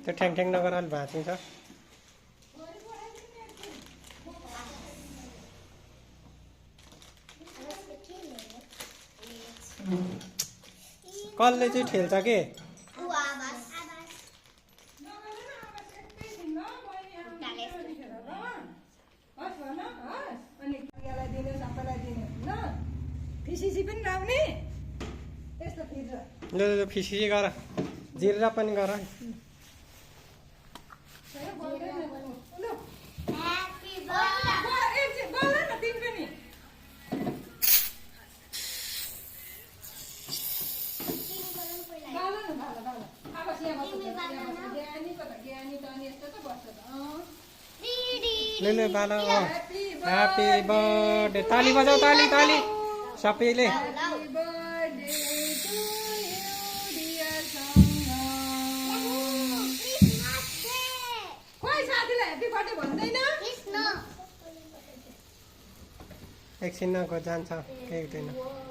त्यो ठ्याङ नगर अलि भाँचिन्छ। कसले चाहिँ ठेल्छ के? ल फिसी गर, जिरा पनि गर। ले बाला ह्यापी बर्थडे ताली बजाऊ ताली ताली सबैले। एकछिन जान्छ केही हुँदैन।